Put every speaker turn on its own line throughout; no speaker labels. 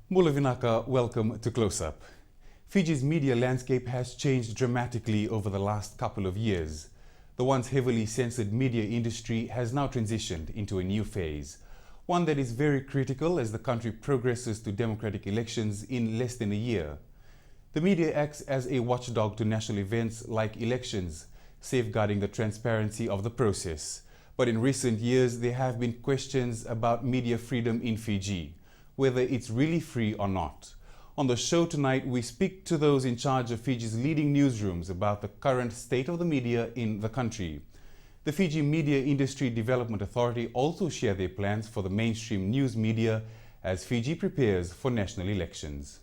Mula Vinaka, welcome to Close Up. Fiji's media landscape has changed dramatically over the last couple of years. The once heavily censored media industry has now transitioned into a new phase, one that is very critical as the country progresses to democratic elections in less than a year. The media acts as a watchdog to national events like elections, safeguarding the transparency of the process. But in recent years, there have been questions about media freedom in Fiji, whether it's really free or not. On the show tonight, we speak to those in charge of Fiji's leading newsrooms about the current state of the media in the country. The Fiji Media Industry Development Authority also share their plans for the mainstream news media as Fiji prepares for national elections.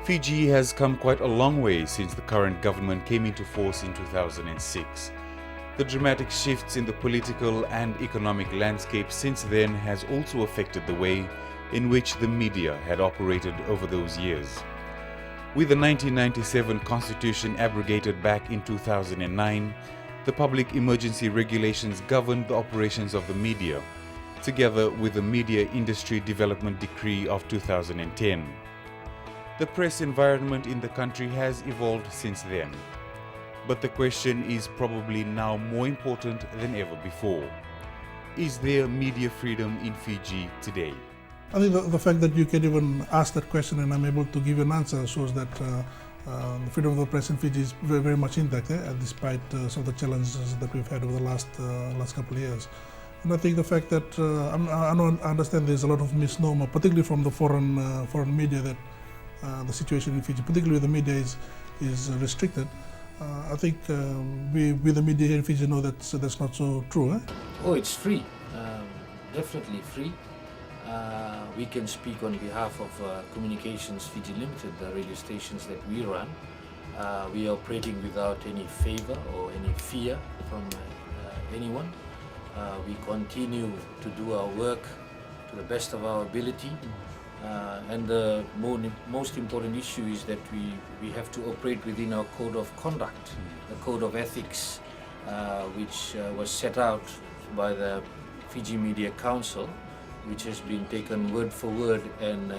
Fiji has come quite a long way since the current government came into force in 2006. The dramatic shifts in the political and economic landscape since then has also affected the way in which the media had operated over those years. With the 1997 Constitution abrogated back in 2009, the public emergency regulations governed the operations of the media, together with the Media Industry Development Decree of 2010. The press environment in the country has evolved since then. But the question is probably now more important than ever before. Is there media freedom in Fiji today?
I think the fact that you can even ask that question and I'm able to give an answer shows that the freedom of the press in Fiji is very, very much intact, despite some of the challenges that we've had over the last couple of years. And I think the fact that I understand there's a lot of misnomer, particularly from the foreign media, that the situation in Fiji, particularly with the media, is restricted. I think we the media here in Fiji know that that's not so true. Eh?
Oh, it's free, definitely free. We can speak on behalf of Communications Fiji Limited, the radio stations that we run. We are operating without any favor or any fear from anyone. We continue to do our work to the best of our ability. And the most important issue is that we have to operate within our code of conduct, the code of ethics, which was set out by the Fiji Media Council, which has been taken word for word and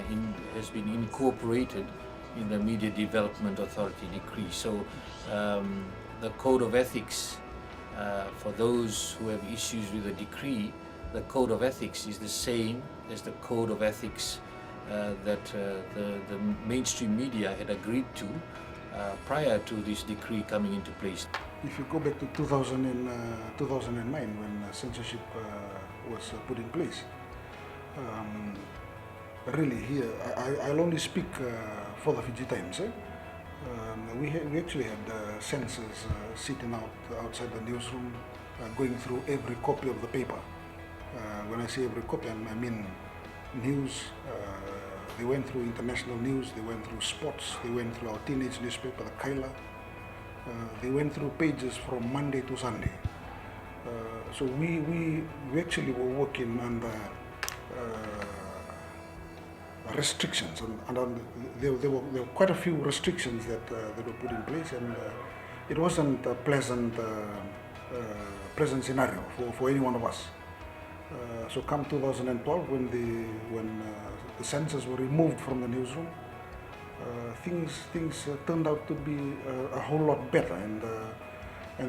has been incorporated in the Media Development Authority decree. So the code of ethics, for those who have issues with the decree, the code of ethics is the same as the code of ethics that the mainstream media had agreed to prior to this decree coming into place.
If you go back to 2009 when censorship was put in place, really here, I'll only speak for the Fiji Times. We actually had censors sitting outside the newsroom going through every copy of the paper. When I say every copy, I mean news. They went through international news, they went through sports, they went through our teenage newspaper, the Kaila. They went through pages from Monday to Sunday. So we actually were working under restrictions, and there were quite a few restrictions that were put in place, and it wasn't a pleasant scenario for any one of us. So come 2012, when the censors were removed from the newsroom, things turned out to be a whole lot better. And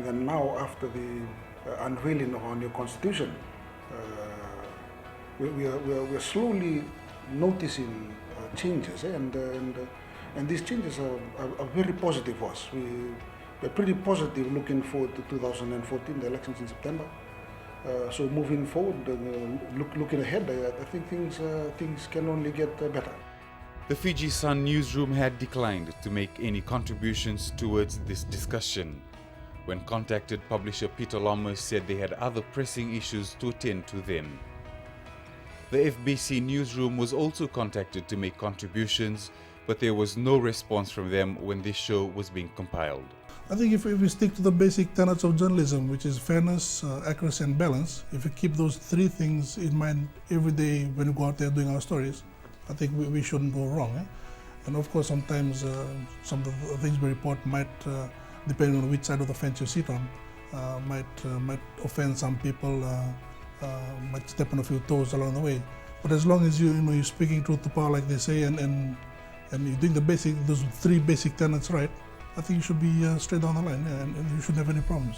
then now, after the unveiling of our new constitution, we're slowly noticing changes, and these changes are very positive for us. We're pretty positive looking forward to 2014, the elections in September. So moving forward, looking ahead, I think things can only get better.
The Fiji Sun newsroom had declined to make any contributions towards this discussion. When contacted, publisher Peter Lomas said they had other pressing issues to attend to then. The FBC newsroom was also contacted to make contributions, but there was no response from them when this show was being compiled.
I think if we stick to the basic tenets of journalism, which is fairness, accuracy and balance, if we keep those three things in mind every day when we go out there doing our stories, I think we shouldn't go wrong. And of course, sometimes some of the things we report might, depending on which side of the fence you sit on, might offend some people, might step on a few toes along the way. But as long as you're speaking truth to power, like they say, and you're doing those three basic tenets right, I think you should be straight down the line, and you shouldn't have any problems.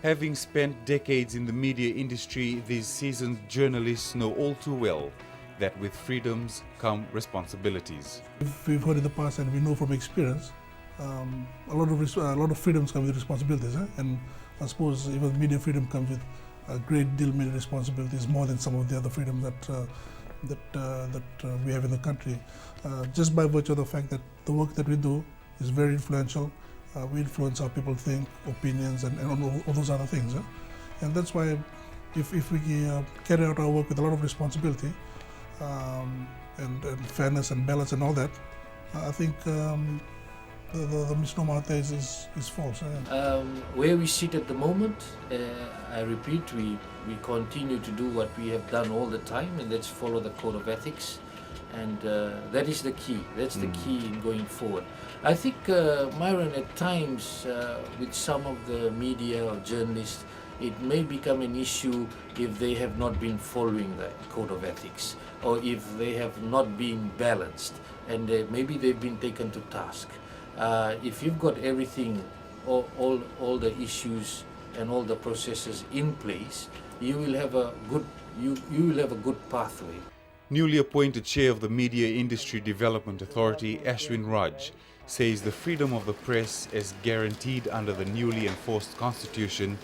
Having spent decades in the media industry, these seasoned journalists know all too well that with freedoms come responsibilities.
We've heard in the past, and we know from experience, a lot of freedoms come with responsibilities, and I suppose even media freedom comes with a great deal many responsibilities, more than some of the other freedoms that we have in the country, just by virtue of the fact that the work that we do is very influential. We influence how people think, opinions, and all those other things. And that's why if we carry out our work with a lot of responsibility and fairness and balance and all that, I think the misnomer out there is false.
Where we sit at the moment, I repeat, we continue to do what we have done all the time, and that's follow the code of ethics. And that is the key. That's the key in going forward. I think, Myron, at times with some of the media or journalists, it may become an issue if they have not been following the code of ethics, or if they have not been balanced, and maybe they've been taken to task. If you've got everything, all the issues and all the processes in place, you will have a good pathway.
Newly appointed chair of the Media Industry Development Authority, Ashwin Raj, says the freedom of the press, as guaranteed under the newly enforced constitution,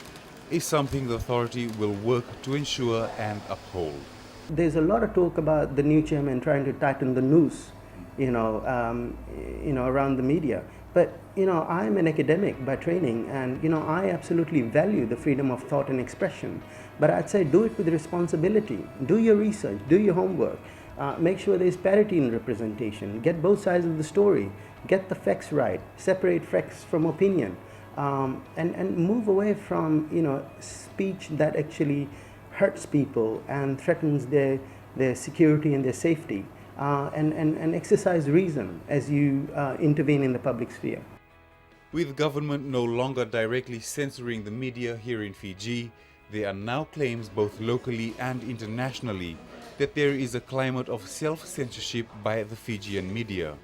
is something the authority will work to ensure and uphold.
There's a lot of talk about the new chairman trying to tighten the noose, around the media. But I'm an academic by training, and I absolutely value the freedom of thought and expression. But I'd say do it with responsibility. Do your research, do your homework, make sure there's parity in representation, get both sides of the story, get the facts right, separate facts from opinion, and move away from speech that actually hurts people and threatens their security and their safety, and exercise reason as you intervene in the public sphere.
With government no longer directly censoring the media here in Fiji, there are now claims both locally and internationally that there is a climate of self-censorship by the Fijian media.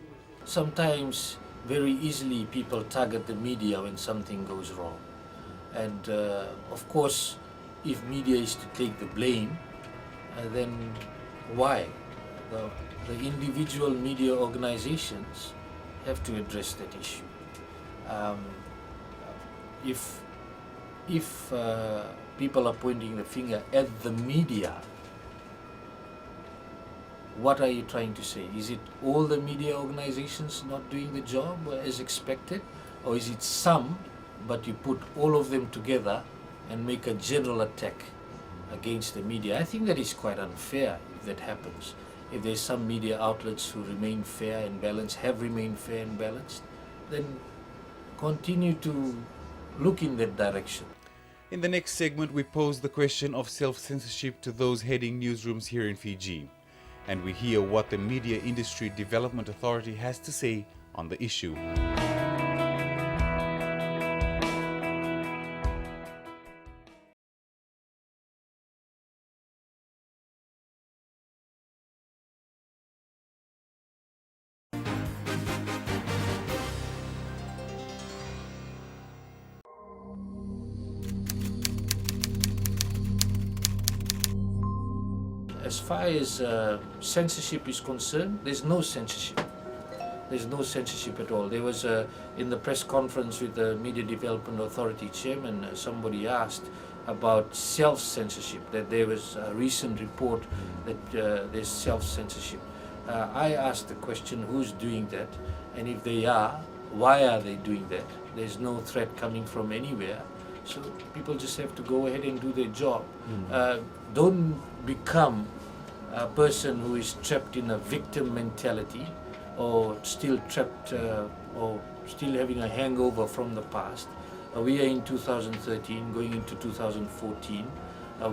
Sometimes very easily people target the media when something goes wrong. And of course, if media is to take the blame, then why? The individual media organizations have to address that issue. If people are pointing the finger at the media, what are you trying to say? Is it all the media organizations not doing the job as expected? Or is it some, but you put all of them together and make a general attack against the media? I think that is quite unfair if that happens. If there's some media outlets who remain fair and balanced, have remained fair and balanced, then continue to look in that direction.
In the next segment, we pose the question of self-censorship to those heading newsrooms here in Fiji, and we hear what the Media Industry Development Authority has to say on the issue.
As far as censorship is concerned, there's no censorship. There's no censorship at all. There was, in the press conference with the Media Development Authority chairman, somebody asked about self-censorship, that there was a recent report that there's self-censorship. I asked the question, who's doing that? And if they are, why are they doing that? There's no threat coming from anywhere. So people just have to go ahead and do their job. Don't become a person who is trapped in a victim mentality, or still trapped or still having a hangover from the past. We are in 2013, going into 2014.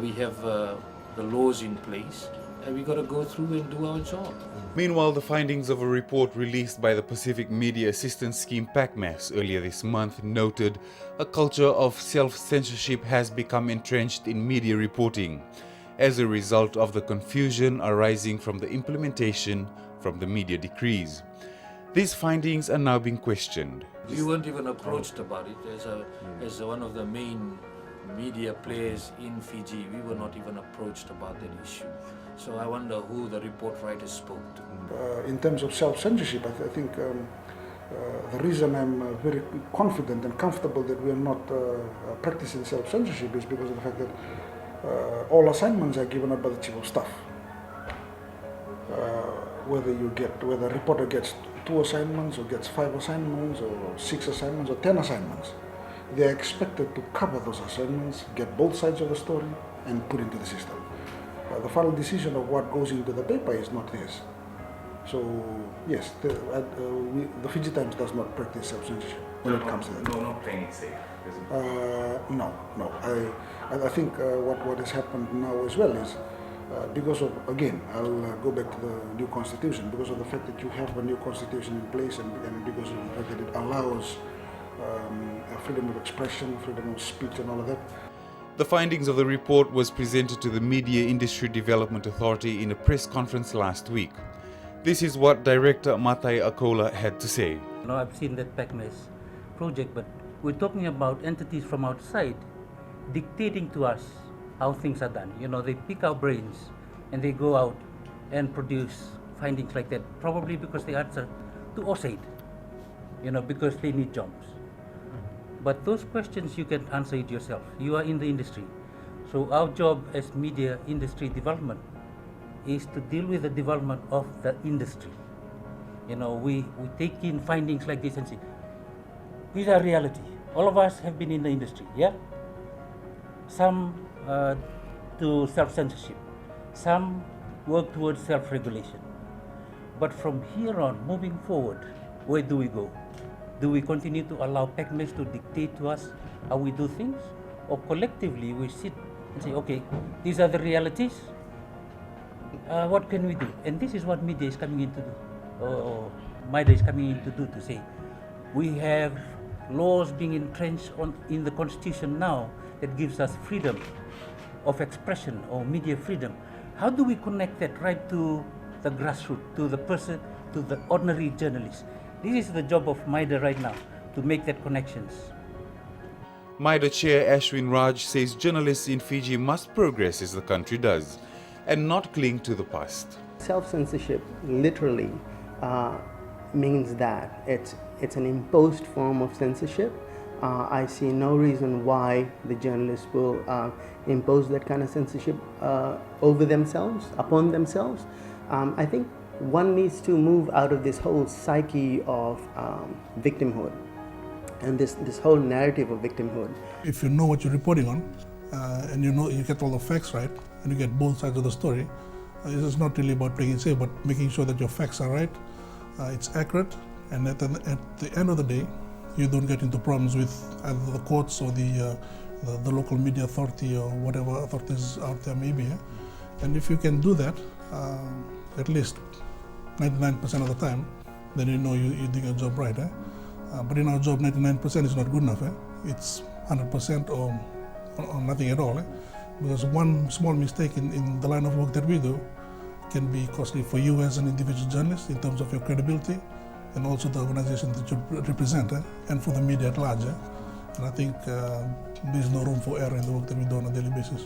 We have the laws in place, and we got to go through and do our job.
Meanwhile, the findings of a report released by the Pacific Media Assistance Scheme PACMAS earlier this month noted a culture of self-censorship has become entrenched in media reporting as a result of the confusion arising from the implementation from the media decrees. These findings are now being questioned.
We weren't even approached about it. As one of the main media players in Fiji, we were not even approached about that issue. So I wonder who the report writers spoke to.
In terms of self-censorship, I think the reason I'm very confident and comfortable that we are not practicing self-censorship is because of the fact that all assignments are given up by the Chief of Staff. Whether a reporter gets 2 assignments or gets 5 assignments or 6 assignments or 10 assignments, they are expected to cover those assignments, get both sides of the story and put into the system. The final decision of what goes into the paper is not theirs. So yes, the Fiji Times does not practice self-censorship when it comes to that.
No, not playing it safe.
No. I think what has happened now as well is because of, again, I'll go back to the new constitution, because of the fact that you have a new constitution in place and because of the fact that it allows freedom of expression, freedom of speech and all of that.
The findings of the report was presented to the Media Industry Development Authority in a press conference last week. This is what Director Matai Akola had to say.
I've seen that PACMAS project, but we're talking about entities from outside dictating to us how things are done. They pick our brains and they go out and produce findings like that, probably because they answer to OSAID, because they need jobs. But those questions you can answer it yourself. You are in the industry. So our job as media industry development is to deal with the development of the industry. We take in findings like this and say, these are reality. All of us have been in the industry, yeah? Some to self-censorship, some work towards self-regulation. But from here on, moving forward, where do we go? Do we continue to allow PACMAS to dictate to us how we do things? Or collectively we sit and say, okay, these are the realities, what can we do? And this is what media is coming in to do, or MIDA is coming in to do, to say, we have laws being entrenched in the constitution now that gives us freedom of expression or media freedom. How do we connect that right to the grassroots, to the person, to the ordinary journalist? This is the job of MIDA right now, to make that connections.
MIDA Chair Ashwin Raj says journalists in Fiji must progress as the country does and not cling to the past.
Self-censorship literally means that it's an imposed form of censorship. I see no reason why the journalists will impose that kind of censorship over themselves, upon themselves. I think one needs to move out of this whole psyche of victimhood and this whole narrative of victimhood.
If you know what you're reporting on and you get all the facts right and you get both sides of the story, it's not really about playing it safe, but making sure that your facts are right, it's accurate, and at the end of the day, you don't get into problems with either the courts or the local media authority or whatever authorities out there may be. And if you can do that, at least 99% of the time, then you're doing your job right. But in our job, 99% is not good enough. It's 100% or nothing at all. Because one small mistake in the line of work that we do can be costly for you as an individual journalist in terms of your credibility and also the organization that you represent and for the media at large. And I think there's no room for error in the work that we do on a daily basis.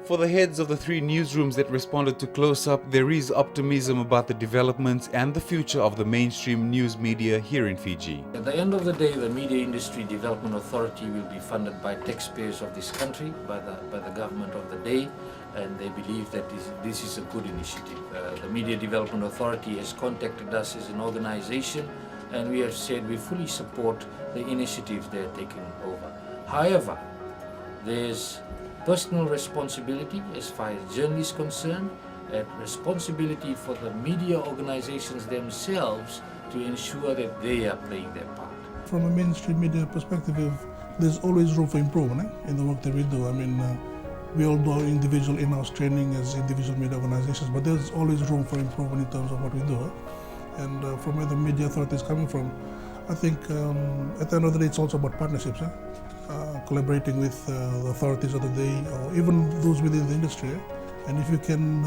For the heads of the 3 newsrooms that responded to Close Up, there is optimism about the developments and the future of the mainstream news media here in Fiji.
At the end of the day, the Media Industry Development Authority will be funded by taxpayers of this country, by the government of the day, and they believe that this is a good initiative. The Media Development Authority has contacted us as an organization and we have said we fully support the initiatives they're taking over. However, there's personal responsibility as far as journalists concerned, and responsibility for the media organizations themselves to ensure that they are playing their part.
From a mainstream media perspective, there's always room for improvement in the work that we do. I mean, we all do our individual in-house training as individual media organizations, but there's always room for improvement in terms of what we do. And from where the media authority is coming from, I think at the end of the day, it's also about partnerships, collaborating with the authorities of the day, or even those within the industry. And if you can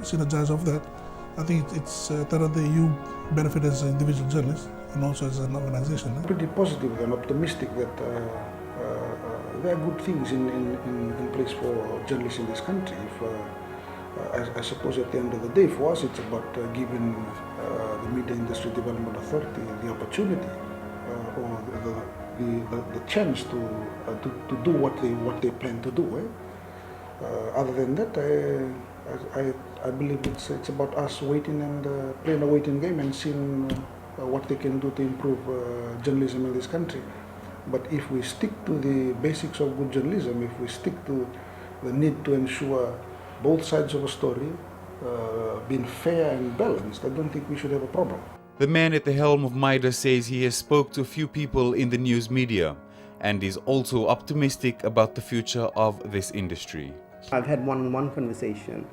synergize off that, I think it's at the end of the day, you benefit as an individual journalist and also as an organization.
Pretty positive and optimistic that there are good things in place for journalists in this country. I suppose at the end of the day, for us, it's about giving the Media Industry Development Authority the opportunity or the chance to do what they plan to do. Other than that, I believe it's about us waiting and playing a waiting game and seeing what they can do to improve journalism in this country. But if we stick to the basics of good journalism, if we stick to the need to ensure both sides of a story being fair and balanced, I don't think we should have a problem.
The man at the helm of MIDA says he has spoke to a few people in the news media and is also optimistic about the future of this industry.
I've had one-on-one conversation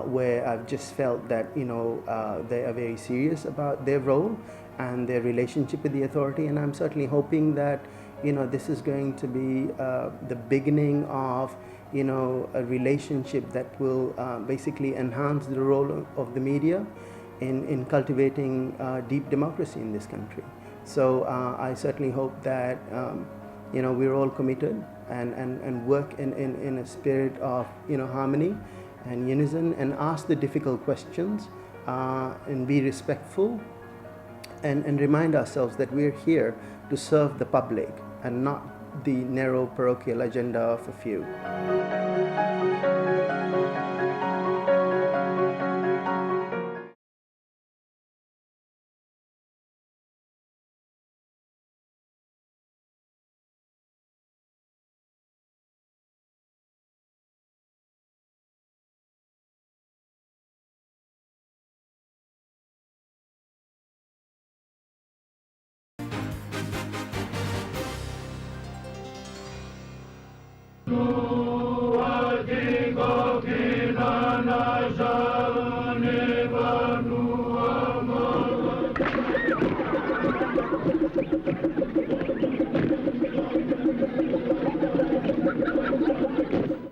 where I've just felt that they are very serious about their role and their relationship with the authority, and I'm certainly hoping that this is going to be the beginning of a relationship that will basically enhance the role of the media in cultivating deep democracy in this country. So I certainly hope that we're all committed and work in a spirit of harmony and unison, and ask the difficult questions and be respectful and remind ourselves that we're here to serve the public and not the narrow parochial agenda of a few.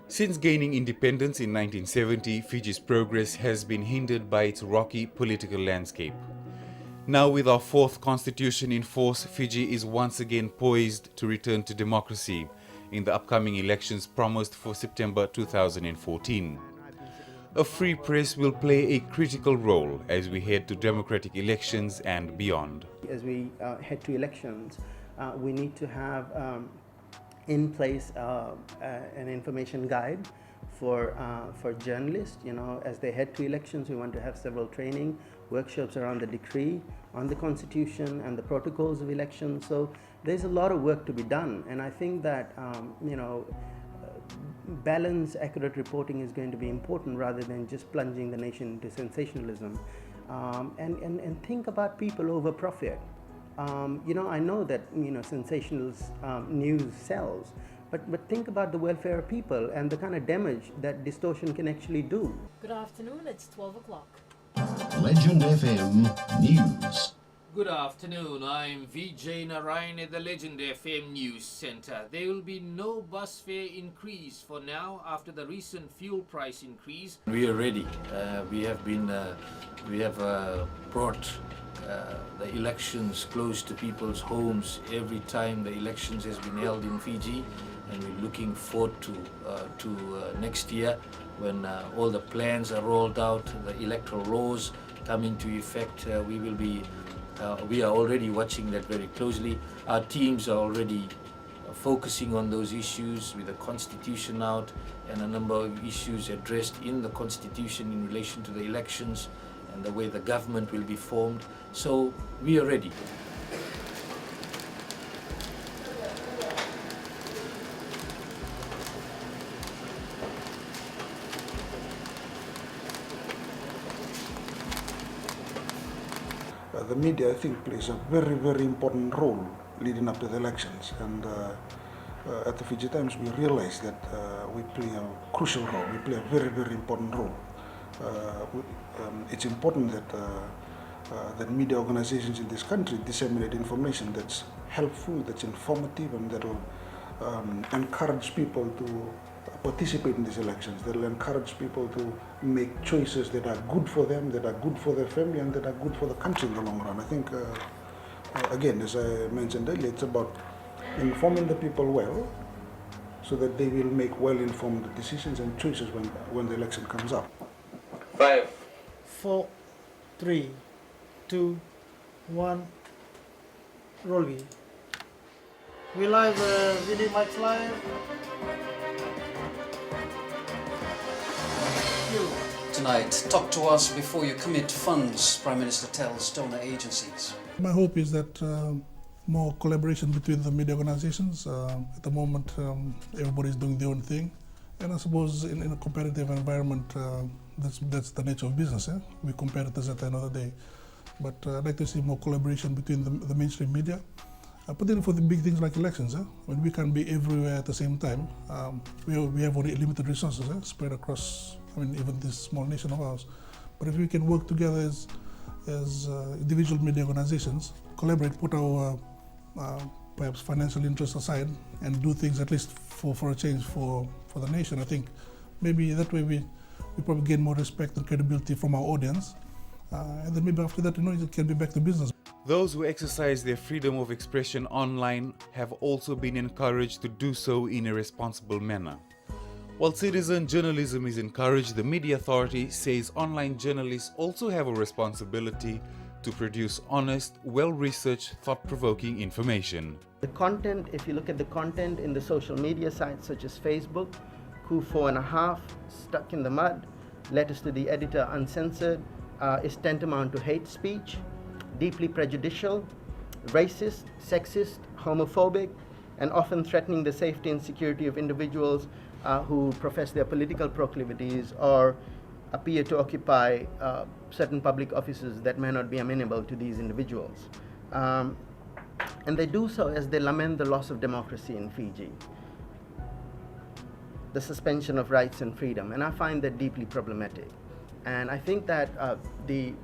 Since gaining independence in 1970, Fiji's progress has been hindered by its rocky political landscape. Now, with our fourth constitution in force, Fiji is once again poised to return to democracy in the upcoming elections promised for September 2014. A free press will play a critical role as we head to democratic elections and beyond.
As we head to elections, we need to have in place an information guide for journalists. As they head to elections, we want to have several training workshops around the decree, on the constitution and the protocols of elections. So there's a lot of work to be done, and I think that balanced, accurate reporting is going to be important rather than just plunging the nation into sensationalism. And think about people over profit. I know that sensational news sells, but think about the welfare of people and the kind of damage that distortion can actually do.
Good afternoon, it's 12 o'clock.
Legend FM News.
Good afternoon, I'm Vijay Narayan at the Legend FM News Center. There will be no bus fare increase for now after the recent fuel price increase. We are ready. We have brought the elections close to people's homes every time the elections has been held in Fiji, and we're looking forward to next year when all the plans are rolled out, the electoral laws come into effect. We are already watching that very closely. Our teams are already focusing on those issues with the constitution out and a number of issues addressed in the constitution in relation to the elections. and the way the government will be formed. So we are ready.
The media, I think, plays a very, very important role leading up to the elections. And at the Fiji Times, we realize that we play a crucial role. We play a very, very important role. It's important that media organizations in this country disseminate information that's helpful, that's informative, and that will encourage people to participate in these elections. That will encourage people to make choices that are good for them, that are good for their family, and that are good for the country in the long run. I think, again, as I mentioned earlier, it's about informing the people well so that they will make well-informed decisions and choices when the election comes up.
5, 4, 3, 2, 1, roll we. We live, video mics live.
Tonight, talk to us before you commit funds, Prime Minister tells donor agencies.
My hope is that more collaboration between the media organizations. At the moment, everybody is doing their own thing. And I suppose in a competitive environment, that's the nature of business. We're competitors at the end of the day. But I'd like to see more collaboration between the mainstream media, particularly for the big things like elections. When we can't be everywhere at the same time, we have only limited resources spread across, even this small nation of ours. But if we can work together as individual media organizations, collaborate, put our perhaps financial interests aside, and do things at least for a change for the nation, I think maybe that way we probably gain more respect and credibility from our audience. And then maybe after that, it can be back to business.
Those who exercise their freedom of expression online have also been encouraged to do so in a responsible manner. While citizen journalism is encouraged, the Media Authority says online journalists also have a responsibility to produce honest, well-researched, thought-provoking information.
The content, if you look at the content in the social media sites such as Facebook, Coup 4.5, Stuck in the Mud, Letters to the Editor Uncensored, is tantamount to hate speech, deeply prejudicial, racist, sexist, homophobic, and often threatening the safety and security of individuals who profess their political proclivities or appear to occupy certain public offices that may not be amenable to these individuals. And they do so as they lament the loss of democracy in Fiji, the suspension of rights and freedom, and I find that deeply problematic. And I think that the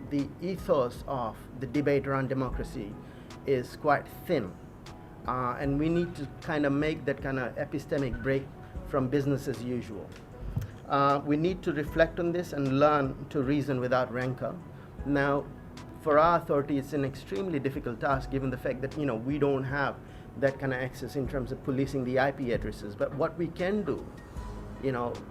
ethos of the debate around democracy is quite thin, and we need to kind of make that kind of epistemic break from business as usual. We need to reflect on this and learn to reason without rancor. Now, for our authority, it's an extremely difficult task given the fact that we don't have that kind of access in terms of policing the IP addresses. But what we can do,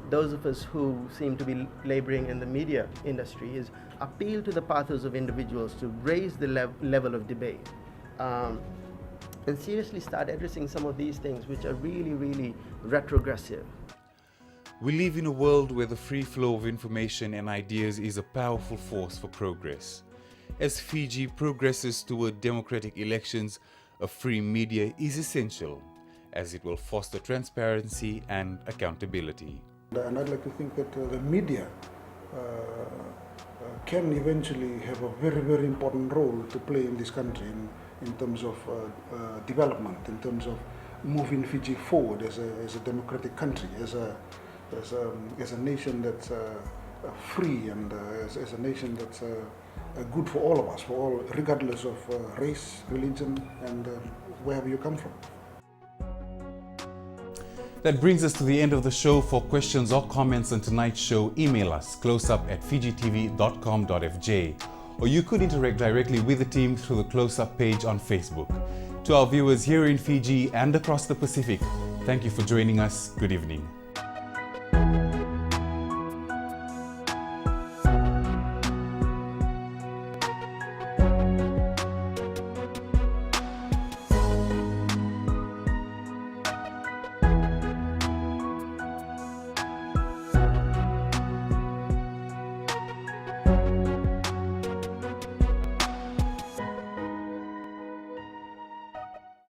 those of us who seem to be laboring in the media industry, is appeal to the pathos of individuals to raise the level of debate and seriously start addressing some of these things which are really, really retrogressive.
We live in a world where the free flow of information and ideas is a powerful force for progress. As Fiji progresses toward democratic elections, a free media is essential, as it will foster transparency and accountability.
And I'd like to think that the media can eventually have a very, very important role to play in this country in terms of development, in terms of moving Fiji forward as a democratic country, as a nation that's free, and as a nation that's good for all of us, regardless of race, religion, and wherever you come from.
That brings us to the end of the show. For questions or comments on tonight's show, email us closeup@fijitv.com.fj, or you could interact directly with the team through the Close Up page on Facebook. To our viewers here in Fiji and across the Pacific, thank you for joining us. Good evening.